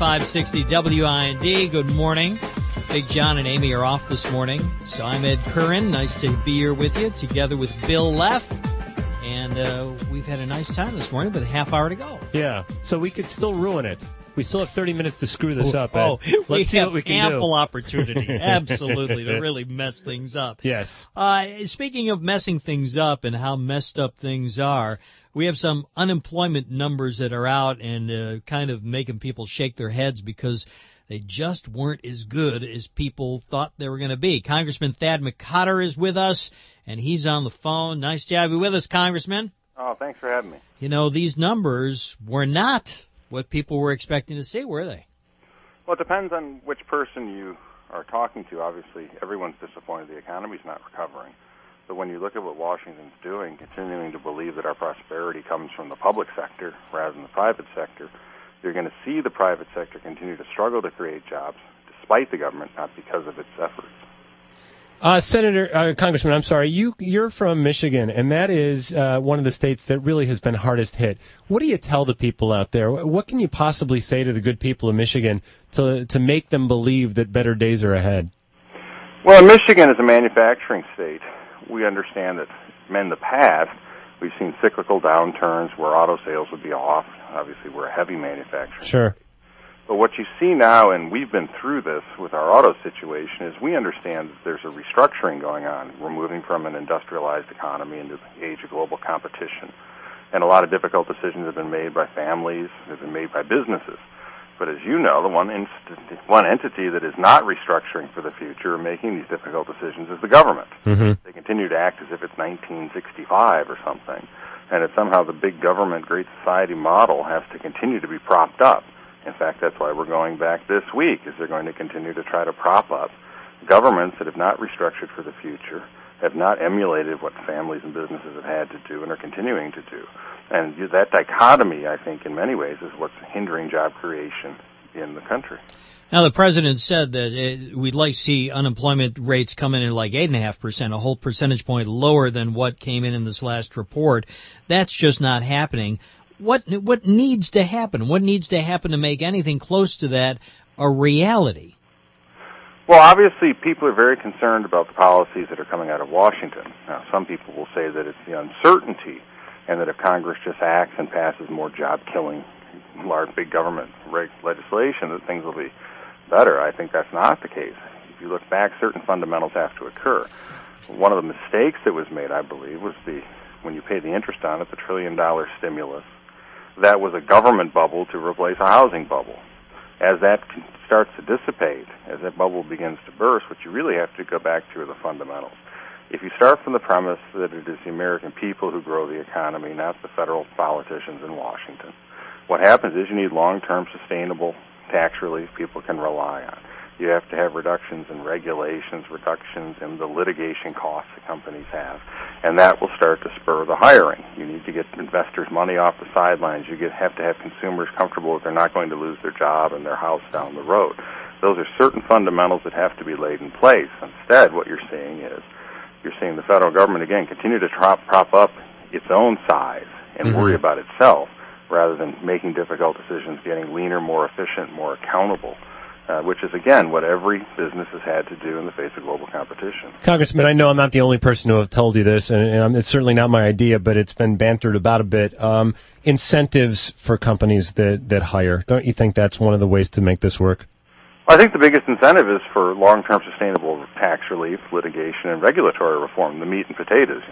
560 WIND. Good morning. Big John and Amy are off this morning, so I'm Ed Curran. Nice to be here with you, together with Bill Leff. And we've had a nice time this morning with a half hour to go. Yeah, so we could still ruin it. We still have 30 minutes to screw this up, Ed. Let's see what we can do. Ample opportunity, absolutely, to really mess things up. Yes. Speaking of messing things up and how messed up things are, we have some unemployment numbers that are out and kind of making people shake their heads because they just weren't as good as people thought they were going to be. Congressman Thad McCotter is with us, and he's on the phone. Nice to have you with us, Congressman. Oh, thanks for having me. You know, these numbers were not what people were expecting to see, were they? Well, it depends on which person you are talking to. Obviously, everyone's disappointed the economy's not recovering. But when you look at what Washington's doing, continuing to believe that our prosperity comes from the public sector rather than the private sector, you're going to see the private sector continue to struggle to create jobs despite the government, not because of its efforts. Congressman, I'm sorry, you're from Michigan, and that is one of the states that really has been hardest hit. What do you tell the people out there? What can you possibly say to the good people of Michigan to make them believe that better days are ahead? Well, Michigan is a manufacturing state. We understand that in the past, we've seen cyclical downturns where auto sales would be off. Obviously, we're a heavy manufacturing Sure. state. But what you see now, and we've been through this with our auto situation, is we understand that there's a restructuring going on. We're moving from an industrialized economy into the age of global competition. And a lot of difficult decisions have been made by families, have been made by businesses. But as you know, the one entity that is not restructuring for the future or making these difficult decisions is the government. Mm-hmm. They continue to act as if it's 1965 or something. And it's somehow the big government, great society model has to continue to be propped up. In fact, that's why we're going back this week, is they're going to continue to try to prop up governments that have not restructured for the future, have not emulated what families and businesses have had to do and are continuing to do. And that dichotomy, I think, in many ways, is what's hindering job creation in the country. Now, the president said that we'd like to see unemployment rates come in at like 8.5%, a whole percentage point lower than what came in this last report. That's just not happening. What needs to happen? What needs to happen to make anything close to that a reality? Well, obviously, people are very concerned about the policies that are coming out of Washington. Now, some people will say that it's the uncertainty and that if Congress just acts and passes more job-killing, large, big government legislation, that things will be better. I think that's not the case. If you look back, certain fundamentals have to occur. One of the mistakes that was made, I believe, was when you pay the interest on it, the $1 trillion stimulus. That was a government bubble to replace a housing bubble. As that starts to dissipate, as that bubble begins to burst, what you really have to go back to are the fundamentals. If you start from the premise that it is the American people who grow the economy, not the federal politicians in Washington, what happens is you need long-term sustainable tax relief people can rely on. You have to have reductions in regulations, reductions in the litigation costs that companies have, and that will start to spur the hiring. You need to get investors' money off the sidelines. You have to have consumers comfortable that they're not going to lose their job and their house down the road. Those are certain fundamentals that have to be laid in place. Instead, what you're seeing the federal government, again, continue to prop up its own size and worry about itself rather than making difficult decisions, getting leaner, more efficient, more accountable. Which is, again, what every business has had to do in the face of global competition. Congressman, I know I'm not the only person who have told you this, and it's certainly not my idea, but it's been bantered about a bit. Incentives for companies that hire. Don't you think that's one of the ways to make this work? I think the biggest incentive is for long-term sustainable tax relief, litigation, and regulatory reform, the meat and potatoes.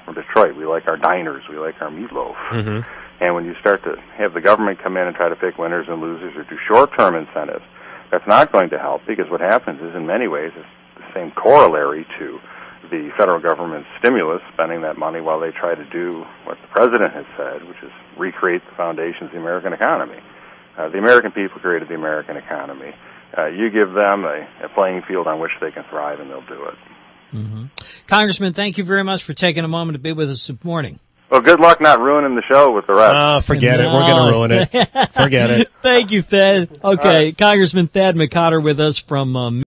From Detroit, we like our diners, we like our meatloaf. Mm-hmm. And when you start to have the government come in and try to pick winners and losers or do short-term incentives, that's not going to help, because what happens is, in many ways, it's the same corollary to the federal government's stimulus, spending that money while they try to do what the president has said, which is recreate the foundations of the American economy. The American people created the American economy. You give them a playing field on which they can thrive, and they'll do it. Mm-hmm. Congressman, thank you very much for taking a moment to be with us this morning. Well, good luck not ruining the show with the rest. Oh, forget it. We're going to ruin it. Forget it. Thank you, Thad. Okay, Congressman Thad McCotter with us from